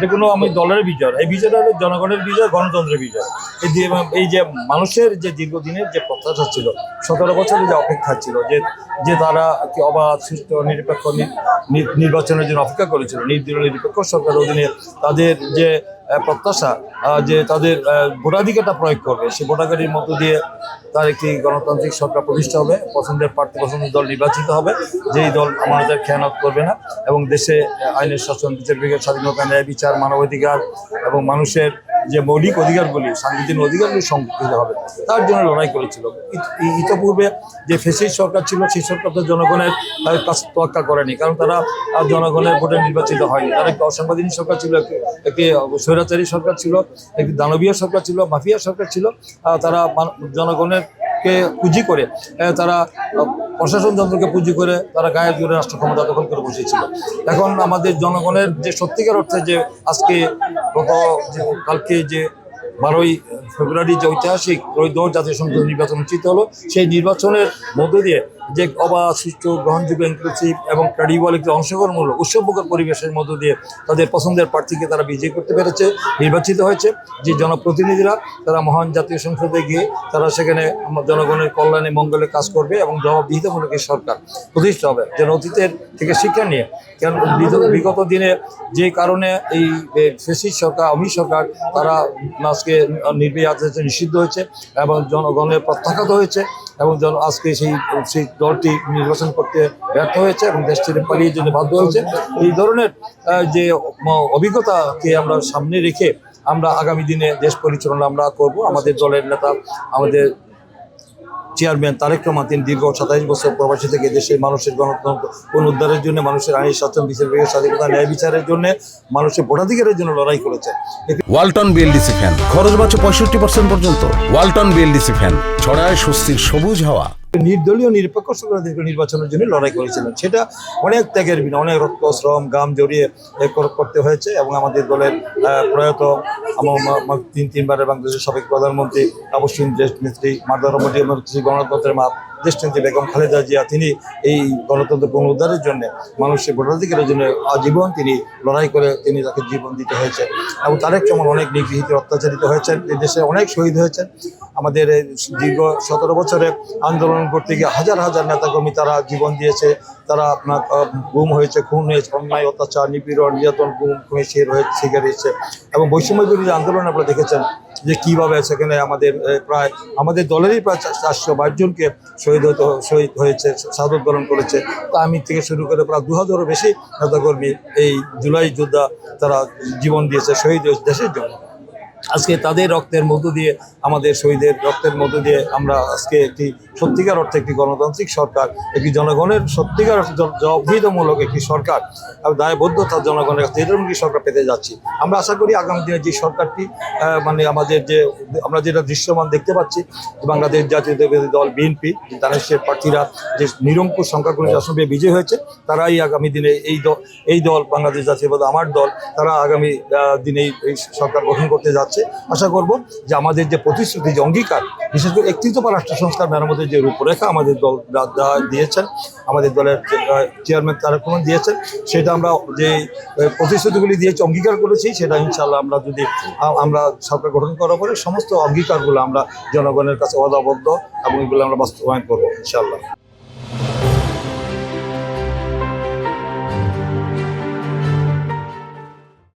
এটা কোনো আমি দলের বিজয়, এই বিজয়টা হলো জনগণের বিজয়, গণতন্ত্রের বিজয়। এই যে মানুষের যে দীর্ঘদিনের যে প্রত্যাশা ছিল, 17 বছরের যে অপেক্ষা ছিল, যে তারা কি অবাধ সুষ্ঠু নিরপেক্ষ নির্বাচনের জন্য অপেক্ষা করেছিল, নির্দলীয় নিরপেক্ষ সরকারের অধীনে তাদের যে প্রত্যাশা যে তাদের ভোটাধিকারটা প্রয়োগ করবে, সেই ভোটাধিকারের মধ্য দিয়ে তার একটি গণতান্ত্রিক সরকার প্রতিষ্ঠা হবে, পছন্দের প্রার্থী পছন্দের দল নির্বাচিত হবে, যেই দল আমাদের খেয়ানত করবে না এবং দেশে আইনের শাসন, বিচার বিভাগের স্বাধীনতা, ন্যায় বিচার, মানবাধিকার এবং মানুষের যে মৌলিক অধিকারগুলি, সাংবিধানিক অধিকারগুলি সংরক্ষিত হবে, তার জন্য লড়াই করেছিল। ইতিপূর্বে যে ফ্যাসিস্ট সরকার ছিল, সেই সরকার তো জনগণের কাছ তোয়াক্কা করেনি, কারণ তারা জনগণের ভোটে নির্বাচিত হয়নি। তারা একটি অসাংবিধানিক সরকার ছিল, একটি স্বৈরাচারী সরকার ছিল, একটি দানবীয় সরকার ছিল, মাফিয়া সরকার ছিল। তারা জনগণের পুঁজি করে, তারা প্রশাসন যন্ত্রকে পুঁজি করে তারা গায়ের জোরে রাষ্ট্র ক্ষমতা দখল করে বসেছিল। এখন আমাদের জনগণের যে সত্যিকার অর্থে যে আজকে কালকে যে 12ই ফেব্রুয়ারি যে ঐতিহাসিক ত্রয়োদশ জাতীয় সংসদ নির্বাচন অনুষ্ঠিত হলো, সেই নির্বাচনের মধ্য দিয়ে যে অবাধ সুষ্ঠু গ্রহণযোগ্য ইনক্লুসিভ এবং ক্রেডিবল একটি অংশগ্রহণমূলক উৎসবমুখর পরিবেশের মধ্য দিয়ে তাদের পছন্দের প্রার্থীকে তারা বিজয়ী করতে পেরেছে, নির্বাচিত হয়েছে। যে জনপ্রতিনিধিরা তারা মহান জাতীয় সংসদে গিয়ে তারা সেখানে জনগণের কল্যাণে মঙ্গলে কাজ করবে এবং জবাবদিহিতামূলক সরকার প্রতিষ্ঠা হবে, যেন অতীতের থেকে শিক্ষা নিয়ে। কেন বিগত দিনে যে কারণে এই ফ্যাসিস্ট সরকার, আওয়ামী সরকার, তারা আজকে নির্বাহী আদেশে নিষিদ্ধ হয়েছে এবং জনগণের প্রত্যাখ্যাত হয়েছে এবং আজকে সেই দলটি নির্বাচন করতে ব্যর্থ হয়েছে এবং দেশ ছেড়ে পালিয়ে যেতে বাধ্য হয়েছে। এই ধরনের যে অভিজ্ঞতাকে আমরা সামনে রেখে আমরা আগামী দিনে দেশ পরিচালনা আমরা করব। আমাদের দলের নেতা, আমাদের চেয়ারম্যান তারেক রহমান, তিনি দীর্ঘ 27 বছর প্রবাসী থেকে দেশের মানুষের গণতন্ত্র পুনরুদ্ধারের জন্য, মানুষের আইনি শাসন, বিচার বিভাগের স্বাধীনতা, ন্যায় বিচারের জন্য, মানুষের ভোটাধিকারের জন্য লড়াই করেছে। ওয়ালটন বিএলডিসি ফ্যান, খরচ বাঁচে 65% পর্যন্ত। ওয়ালটন বিএলডিসি ফ্যান ছড়ায় স্বস্তির সবুজ হাওয়া। নির্দলীয় নিরপেক্ষ সরকার নির্বাচনের জন্য লড়াই করেছিলেন, সেটা অনেক ত্যাগের বিনা, অনেক রক্ত, শ্রম, ঘাম জড়িয়ে করতে হয়েছে এবং আমাদের দলের প্রয়াত তিনবারের বাংলাদেশের সাবেক প্রধানমন্ত্রী, অবশ্যই দেশ নেত্রী গণতন্ত্রের মা দেশ নেত্রী বেগম খালেদা জিয়া, তিনি এই গণতন্ত্র পুনরুদ্ধারের জন্য, মানুষের ভোটাধিকারের জন্য আজীবন তিনি লড়াই করে তিনি তাকে জীবন দিতে হয়েছে এবং তারেক রহমান অনেক নিগৃহীত, অত্যাচারিত হয়েছেন, এই দেশে অনেক শহীদ হয়েছেন। আমাদের দীর্ঘ 17 বছরে আন্দোলন করতে গিয়ে হাজার হাজার নেতাকর্মী তারা জীবন দিয়েছে, তারা আপনার গুম হয়েছে, খুন হয়েছে, অন্যায়, অত্যাচার, নিপীড়ন, নির্যাতন, গুম শিকার হয়েছে এবং বৈষম্য বিরোধী আন্দোলন আপনারা দেখেছেন যে কীভাবে সেখানে আমাদের দলেরই প্রায় 422 জনকে শহীদ হয়েছে, শাহাদত বরণ করেছে। তা আমি থেকে শুরু করে প্রায় 2000-এরও বেশি নেতাকর্মী এই জুলাই যোদ্ধা তারা জীবন দিয়েছে, শহীদ হয়েছে দেশের জন্য। আজকে তাদের রক্তের মধ্য দিয়ে, আমাদের শহীদের রক্তের মধ্য দিয়ে আমরা আজকে একটি সত্যিকার অর্থে একটি গণতান্ত্রিক সরকার, একটি জনগণের সত্যিকার জবাবদিহিতামূলক একটি সরকার, দায়বদ্ধতা জনগণের কাছে এরকম একটি সরকার পেতে যাচ্ছি। আমরা আশা করি আগামী দিনে যে সরকারটি আমাদের যে আমরা যেটা দৃশ্যমান দেখতে পাচ্ছি, বাংলাদেশ জাতীয়তাবাদী দল বিএনপি, দানেশের প্রার্থীরা যে নিরঙ্কুশ সংখ্যাগরিষ্ঠ আসন পেয়ে বিজয়ী হয়েছে, তারাই আগামী দিনে এই দল বাংলাদেশ জাতীয়তাবাদী আমার দল, তারা আগামী দিনে এই সরকার গঠন করতে যাচ্ছে। আশা করব যে আমাদের যে প্রতিশ্রুতি, যে অঙ্গীকার, বিশেষ করে একত্রিত রাষ্ট্র সংস্কার মেরামতের যে রূপরেখা আমাদের দল দিয়েছেন, আমাদের দলের চেয়ারম্যান তারেক রহমান দিয়েছেন, সেটা আমরা যে প্রতিশ্রুতিগুলি দিয়েছি, অঙ্গীকার করেছি, সেটা ইনশাআল্লাহ আমরা সরকার গঠন করার পরে সমস্ত অঙ্গীকারগুলো আমরা জনগণের কাছে অদাবদ্ধ এবং এগুলো আমরা বাস্তবায়ন করবো ইনশাআল্লাহ।